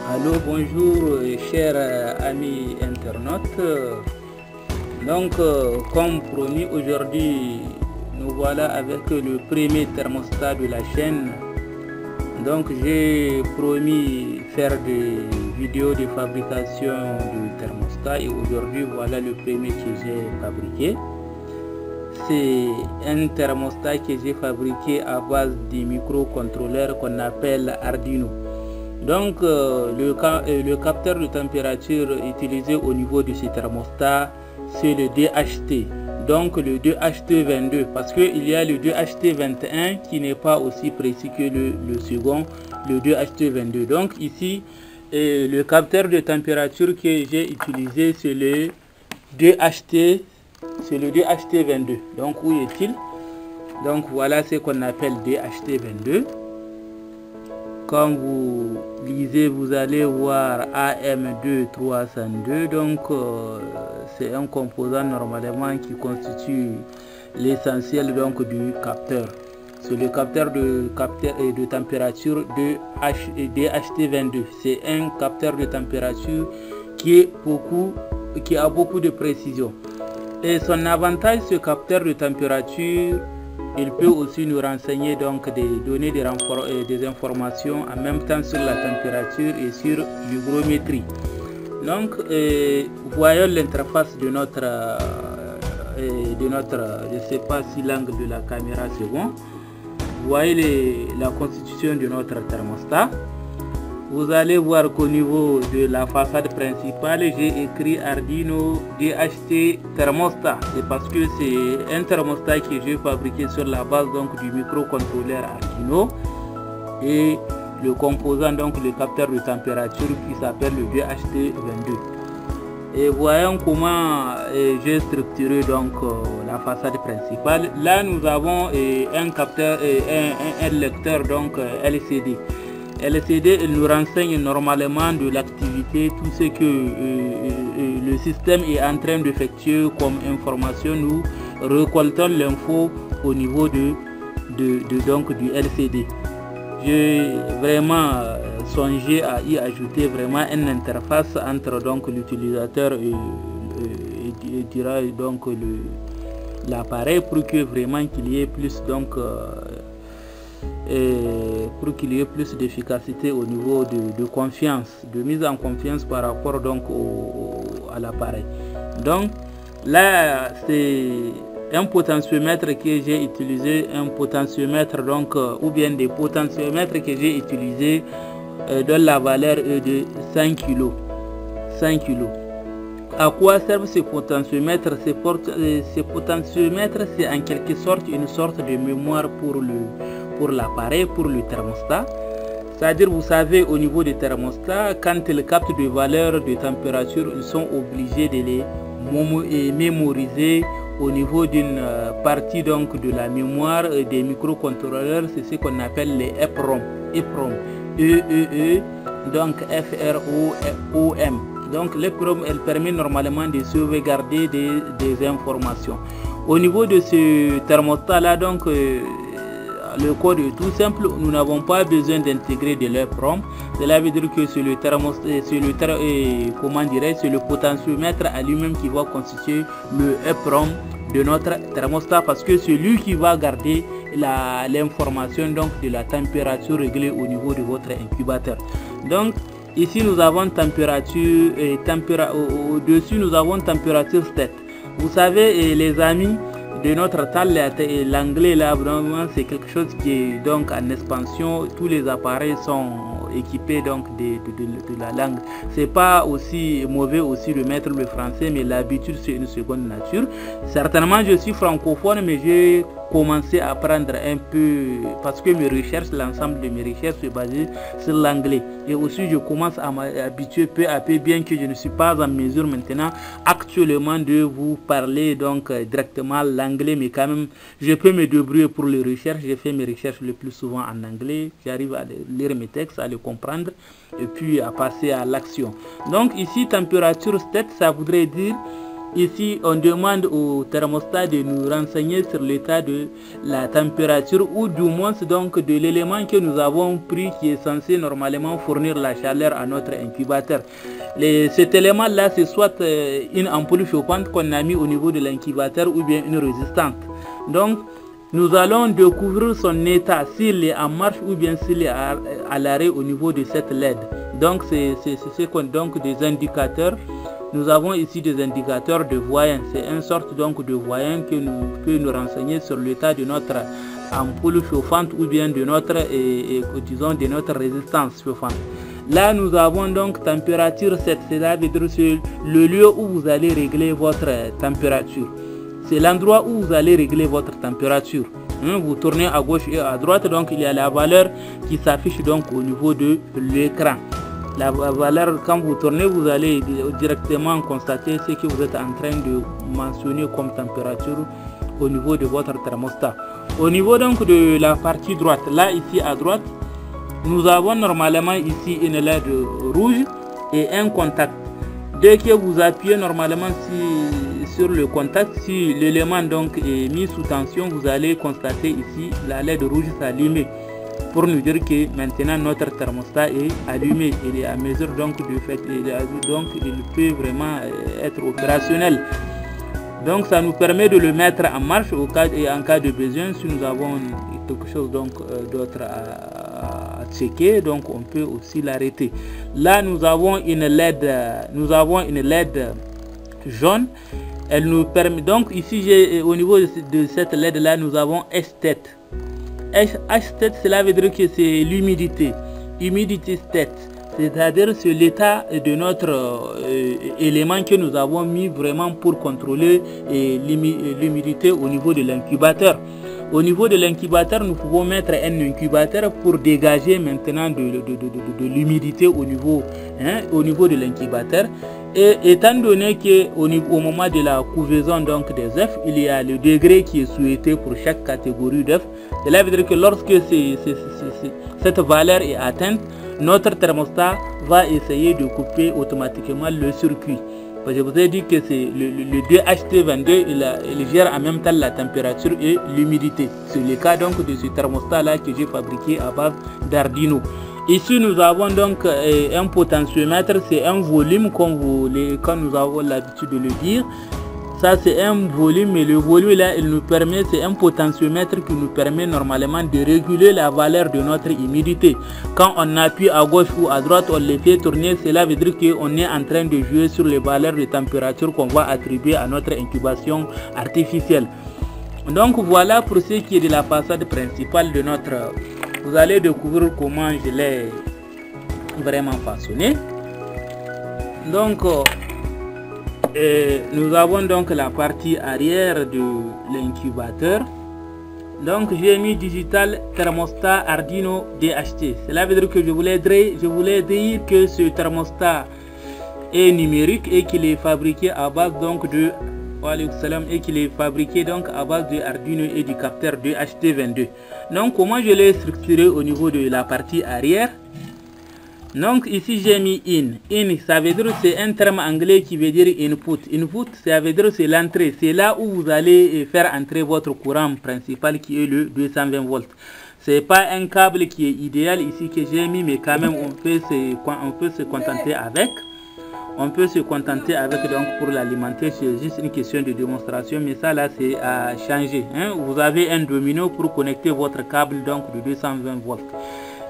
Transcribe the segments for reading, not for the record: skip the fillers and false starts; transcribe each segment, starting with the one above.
Allô, bonjour chers amis internautes. Donc comme promis, aujourd'hui nous voilà avec le premier thermostat de la chaîne. Donc j'ai promis faire des vidéos de fabrication du thermostat et aujourd'hui voilà le premier que j'ai fabriqué. C'est un thermostat que j'ai fabriqué à base de microcontrôleurs qu'on appelle Arduino. Donc le capteur de température utilisé au niveau de ce thermostat, c'est le DHT. Donc le DHT22, parce qu'il y a le DHT21 qui n'est pas aussi précis que le second, le DHT22. Donc ici, le capteur de température que j'ai utilisé, c'est le DHT, c'est le DHT22. Donc où est-il? Donc voilà ce qu'on appelle DHT22. Quand vous lisez, vous allez voir AM2302. Donc c'est un composant normalement qui constitue l'essentiel donc du capteur. C'est le capteur de température de DHT22. C'est un capteur de température qui a beaucoup de précision. Et son avantage, ce capteur de température, il peut aussi nous renseigner, donc donner des informations en même temps sur la température et sur l'hygrométrie. Donc voyons l'interface de notre je ne sais pas si l'angle de la caméra c'est bon. Vous voyez la constitution de notre thermostat. Vous allez voir qu'au niveau de la façade principale, j'ai écrit Arduino DHT thermostat. C'est parce que c'est un thermostat que j'ai fabriqué sur la base donc du microcontrôleur Arduino et le composant donc le capteur de température qui s'appelle le DHT22. Et voyons comment j'ai structuré donc la façade principale. Là nous avons un capteur un lecteur donc LCD. LCD il nous renseigne normalement de l'activité, tout ce que le système est en train d'effectuer comme information. Nous récoltons l'info au niveau du LCD. J'ai vraiment songé à y ajouter vraiment une interface entre donc l'utilisateur et donc l'appareil pour que vraiment qu'il y ait plus donc pour qu'il y ait plus d'efficacité au niveau de confiance, de mise en confiance par rapport donc à l'appareil. Donc là c'est un potentiomètre que j'ai utilisé, un potentiomètre donc ou bien des potentiomètres que j'ai utilisé dont la valeur est de 5 kg. À quoi servent ces potentiomètres? Ces potentiomètres, c'est en quelque sorte une sorte de mémoire pour l'appareil, pour le thermostat. C'est-à-dire, vous savez, au niveau des thermostats, quand ils captent des valeurs de température, ils sont obligés de les mémoriser au niveau d'une partie donc de la mémoire des microcontrôleurs. C'est ce qu'on appelle les EPROM. Donc FROM. Donc l'EPROM, elle permet normalement de sauvegarder des informations. Au niveau de ce thermostat là, donc le code est tout simple, nous n'avons pas besoin d'intégrer de l'EPROM. Cela veut dire que c'est le thermostat, c'est le potentiomètre à lui-même qui va constituer le EPROM de notre thermostat, parce que c'est lui qui va garder l'information donc de la température réglée au niveau de votre incubateur. Donc ici nous avons température au-dessus nous avons température state. Vous savez les amis, de notre temps, l'anglais là vraiment c'est quelque chose qui est donc en expansion. Tous les appareils sont équipés donc de la langue. C'est pas aussi mauvais aussi de mettre le français, mais l'habitude c'est une seconde nature. Certainement je suis francophone, mais j'ai commencé à apprendre un peu parce que mes recherches, l'ensemble de mes recherches se basent sur l'anglais, et aussi je commence à m'habituer peu à peu, bien que je ne suis pas en mesure maintenant actuellement de vous parler donc directement l'anglais, mais quand même je peux me débrouiller pour les recherches. J'ai fait mes recherches le plus souvent en anglais, j'arrive à lire mes textes, à les comprendre et puis à passer à l'action. Donc ici température state, ça voudrait dire ici on demande au thermostat de nous renseigner sur l'état de la température ou du moins donc de l'élément que nous avons pris qui est censé normalement fournir la chaleur à notre incubateur. Cet élément là c'est soit une ampoule chauffante qu'on a mis au niveau de l'incubateur ou bien une résistante. Donc nous allons découvrir son état, s'il est en marche ou bien s'il est à l'arrêt au niveau de cette LED. Donc c'est donc des indicateurs. Nous avons ici des indicateurs de voyants. C'est une sorte donc de voyant que peut nous renseigner sur l'état de notre ampoule chauffante ou bien de notre, disons, de notre résistance chauffante. Là, nous avons donc température 7, c'est-à-dire le lieu où vous allez régler votre température. C'est l'endroit où vous allez régler votre température. Vous tournez à gauche et à droite, donc il y a la valeur qui s'affiche donc au niveau de l'écran. La valeur, quand vous tournez, vous allez directement constater ce que vous êtes en train de mentionner comme température au niveau de votre thermostat. Au niveau donc de la partie droite, là ici à droite, nous avons normalement ici une LED rouge et un contact. Dès que vous appuyez normalement sur le contact, si l'élément donc est mis sous tension, vous allez constater ici la LED rouge s'allumer pour nous dire que maintenant notre thermostat est allumé. Il est à mesure donc de fait, donc il peut vraiment être opérationnel. Donc ça nous permet de le mettre en marche au cas et en cas de besoin. Si nous avons quelque chose donc d'autre à checker, donc on peut aussi l'arrêter. Là nous avons une LED, jaune. Elle nous permet donc ici au niveau de cette LED là nous avons H-state. H-state, cela veut dire que c'est l'humidité, humidity state, c'est-à-dire c'est l'état de notre élément que nous avons mis vraiment pour contrôler l'humidité au niveau de l'incubateur. Au niveau de l'incubateur, nous pouvons mettre un incubateur pour dégager maintenant de l'humidité au niveau de l'incubateur. Et étant donné qu'au moment de la couvaison donc des œufs, il y a le degré qui est souhaité pour chaque catégorie d'œufs. Cela veut dire que lorsque cette valeur est atteinte, notre thermostat va essayer de couper automatiquement le circuit. Je vous ai dit que c'est le DHT22, il gère en même temps la température et l'humidité. C'est le cas donc de ce thermostat là que j'ai fabriqué à base d'Arduino. Ici nous avons donc un potentiomètre, c'est un volume comme quand nous avons l'habitude de le dire. Ça c'est un volume, mais le volume là il nous permet, c'est un potentiomètre qui nous permet normalement de réguler la valeur de notre humidité. Quand on appuie à gauche ou à droite, on les fait tourner, cela veut dire qu'on est en train de jouer sur les valeurs de température qu'on va attribuer à notre incubation artificielle. Donc voilà pour ce qui est de la façade principale de notre... Vous allez découvrir comment je l'ai vraiment façonné. Donc nous avons donc la partie arrière de l'incubateur. Donc j'ai mis digital thermostat Arduino DHT. Cela veut dire que je voulais dire que ce thermostat est numérique et qu'il est fabriqué à base donc de Arduino et du capteur DHT22. Donc comment je l'ai structuré au niveau de la partie arrière? Donc ici j'ai mis in ça veut dire c'est un terme anglais qui veut dire input. Input ça veut dire c'est l'entrée, c'est là où vous allez faire entrer votre courant principal qui est le 220 volts. C'est pas un câble qui est idéal ici que j'ai mis, mais quand même on peut se contenter avec. On peut se contenter avec donc pour l'alimenter, c'est juste une question de démonstration, mais ça là c'est à changer. Vous avez un domino pour connecter votre câble donc de 220 volts.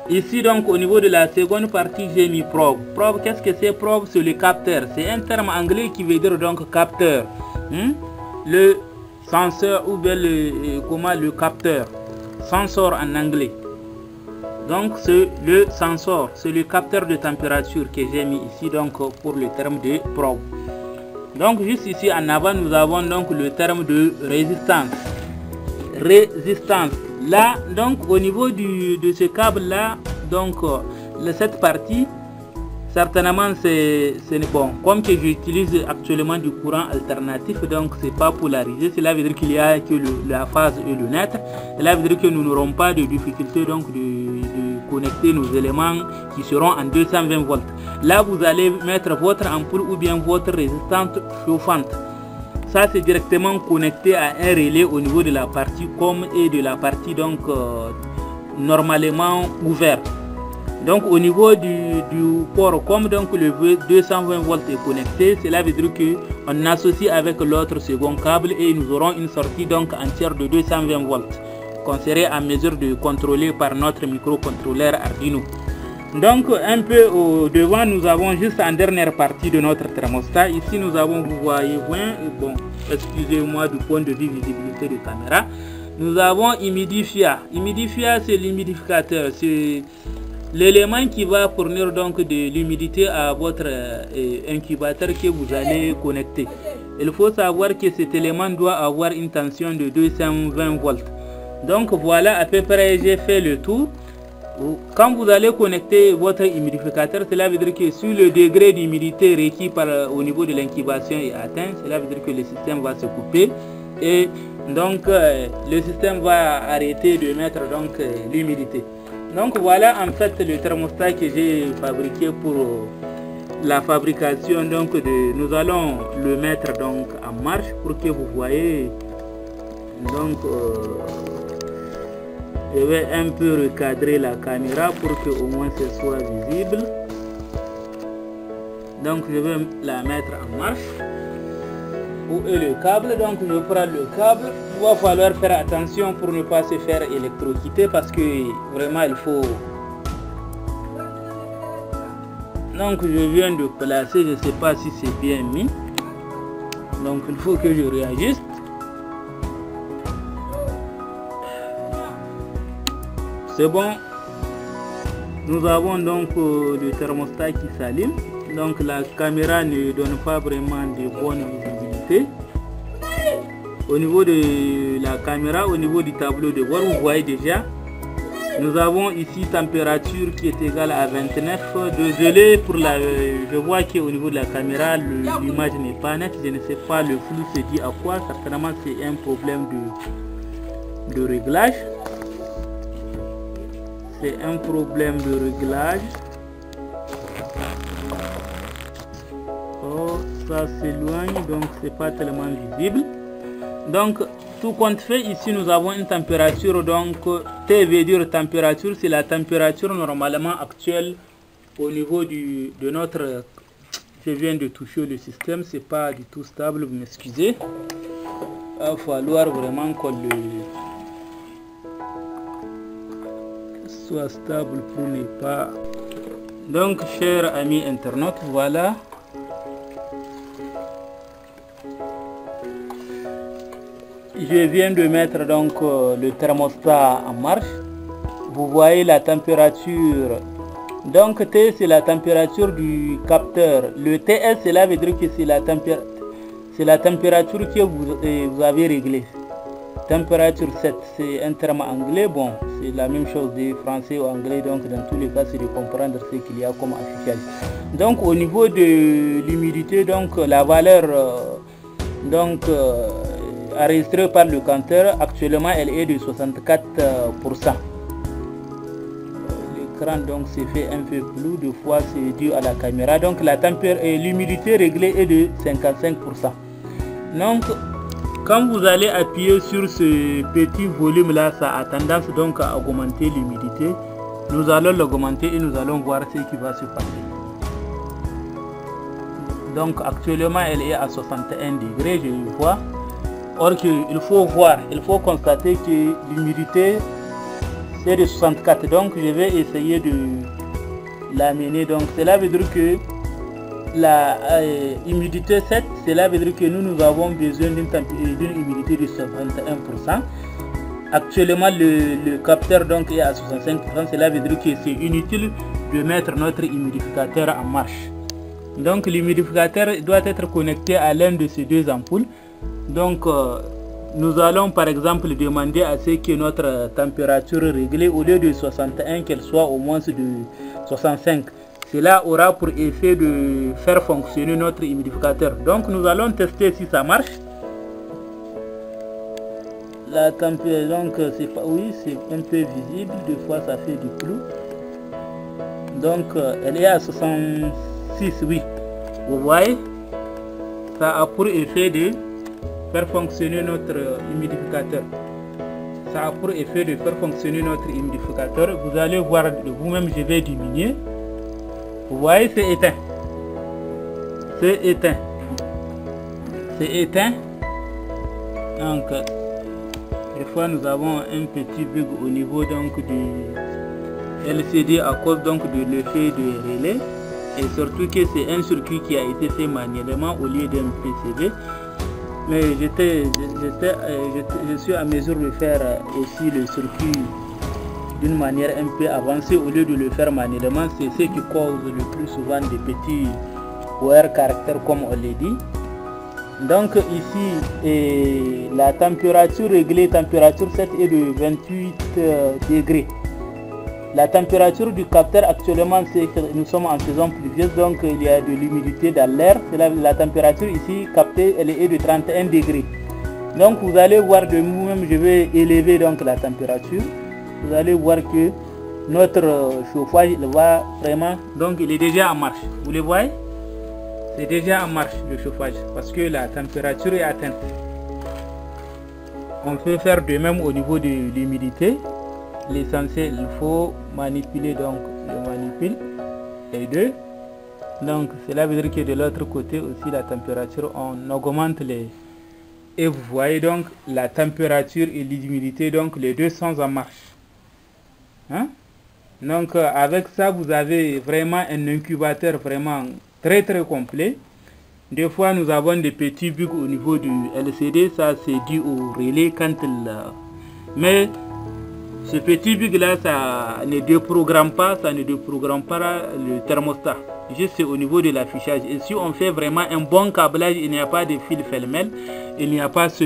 Ici donc au niveau de la seconde partie j'ai mis probe. Probe, qu'est-ce que c'est? Probe, c'est le capteur. C'est un terme anglais qui veut dire donc capteur. Le senseur ou bien le capteur. Sensor en anglais. Donc c'est le sensor, c'est le capteur de température que j'ai mis ici donc pour le terme de probe. Donc juste ici en avant nous avons donc le terme de résistance. Résistance. Là donc au niveau de ce câble là, donc cette partie certainement c'est bon. Comme que j'utilise actuellement du courant alternatif, donc c'est pas polarisé. Cela veut dire qu'il y a que la phase et le net. Cela veut dire que nous n'aurons pas de difficulté donc de connecter nos éléments qui seront en 220 volts. Là vous allez mettre votre ampoule ou bien votre résistance chauffante. ça c'est directement connecté à un relais au niveau de la partie com et de la partie donc normalement ouvert. Donc au niveau du port com, donc le 220 volts est connecté. Cela veut dire que on associe avec l'autre second câble et nous aurons une sortie donc entière de 220 volts qu'on serait en mesure de contrôler par notre microcontrôleur Arduino. Donc un peu au devant, nous avons juste en dernière partie de notre thermostat. Ici nous avons, vous voyez, bon, excusez-moi du point de vue visibilité de caméra, nous avons humidifiant. Humidifiant, c'est l'humidificateur, c'est l'élément qui va fournir donc de l'humidité à votre incubateur que vous allez connecter. Il faut savoir que cet élément doit avoir une tension de 220 volts. Donc voilà, à peu près j'ai fait le tour. Quand vous allez connecter votre humidificateur, cela veut dire que si le degré d'humidité requis au niveau de l'incubation est atteint, cela veut dire que le système va se couper et donc le système va arrêter de mettre donc l'humidité. Donc voilà en fait le thermostat que j'ai fabriqué pour la fabrication. Donc nous allons le mettre donc en marche pour que vous voyez. Donc je vais un peu recadrer la caméra pour que au moins ce soit visible. Donc je vais la mettre en marche. Où est le câble? Donc je prends le câble. Il va falloir faire attention pour ne pas se faire électrocuter parce que vraiment il faut. Donc je viens de placer, je ne sais pas si c'est bien mis. Donc il faut que je réajuste. C'est bon. Nous avons donc le thermostat qui s'allume. Donc la caméra ne donne pas vraiment de bonne visibilité. Au niveau de la caméra, au niveau du tableau de bord, vous voyez déjà, nous avons ici température qui est égale à 29. Désolé pour la... je vois qu'au niveau de la caméra, l'image n'est pas nette. Je ne sais pas le flou se dit à quoi. Certainement c'est un problème de réglage. C'est un problème de réglage. Oh, ça s'éloigne, donc c'est pas tellement visible. Donc tout compte fait, ici nous avons une température, donc T veut dire température, c'est la température normalement actuelle au niveau de notre... Je viens de toucher le système, c'est pas du tout stable, vous m'excusez. Il va falloir vraiment qu'on le... soit stable pour ne pas... Donc chers amis internautes, voilà. Je viens de mettre donc le thermostat en marche. Vous voyez la température. Donc T c'est la température du capteur. Le TS cela veut dire que c'est la température que vous avez réglée. Température 7 c'est un terme anglais. Bon, c'est la même chose des français ou anglais. Donc dans tous les cas c'est de comprendre ce qu'il y a comme affichage. Donc au niveau de l'humidité, donc la valeur enregistrée par le compteur, actuellement elle est de 64%. L'écran donc s'est fait un peu flou, des fois c'est dû à la caméra. Donc la l'humidité réglée est de 55%. Donc quand vous allez appuyer sur ce petit volume là, ça a tendance donc à augmenter l'humidité. Nous allons l'augmenter et nous allons voir ce qui va se passer. Donc actuellement elle est à 61 degrés, je le vois. Or il faut voir, il faut constater que l'humidité c'est de 64. Donc je vais essayer de l'amener. Donc cela veut dire que la humidité 7, cela veut dire que nous avons besoin d'une humidité de 61%. Actuellement le capteur donc est à 65%. Cela veut dire que c'est inutile de mettre notre humidificateur en marche. Donc l'humidificateur doit être connecté à l'un de ces deux ampoules. Donc nous allons par exemple demander à ce que notre température réglée, au lieu de 61, qu'elle soit au moins de 65. Cela aura pour effet de faire fonctionner notre humidificateur. Donc nous allons tester si ça marche. La température, donc c'est pas, oui, c'est un peu visible, des fois ça fait du flou. Donc elle est à 66, oui. Vous voyez, ça a pour effet de faire fonctionner notre humidificateur. Ça a pour effet de faire fonctionner notre humidificateur. Vous allez voir de vous-même, je vais diminuer. Vous voyez, c'est éteint. C'est éteint. C'est éteint. Donc, des fois nous avons un petit bug au niveau donc du LCD à cause donc de l'effet de relais. Et surtout que c'est un circuit qui a été fait manuellement au lieu d'un PCB. Mais je suis à mesure de faire aussi le circuit d'une manière un peu avancée au lieu de le faire manuellement. C'est ce qui cause le plus souvent des petits wear caractères comme on l'a dit. Donc ici, la température réglée, température 7 est de 28 degrés. La température du capteur actuellement, c'est que nous sommes en saison pluvieuse, donc il y a de l'humidité dans l'air. La température ici captée, elle est de 31 degrés. Donc vous allez voir de vous-même, je vais élever donc la température. Vous allez voir que notre chauffage il va vraiment, donc il est déjà en marche. Vous le voyez? C'est déjà en marche le chauffage parce que la température est atteinte. On peut faire de même au niveau de l'humidité. L'essentiel, il faut manipuler, donc je manipule les deux. Donc cela veut dire que de l'autre côté aussi la température, on augmente les... Et vous voyez donc la température et l'humidité, donc les deux sont en marche. Hein? Donc avec ça vous avez vraiment un incubateur vraiment très complet. Des fois nous avons des petits bugs au niveau du LCD, ça c'est dû au relais quand il... Mais ce petit bug là, ça ne déprogramme pas, le thermostat. Juste au niveau de l'affichage. Et si on fait vraiment un bon câblage, il n'y a pas de fil pêle-mêle, il n'y a pas ce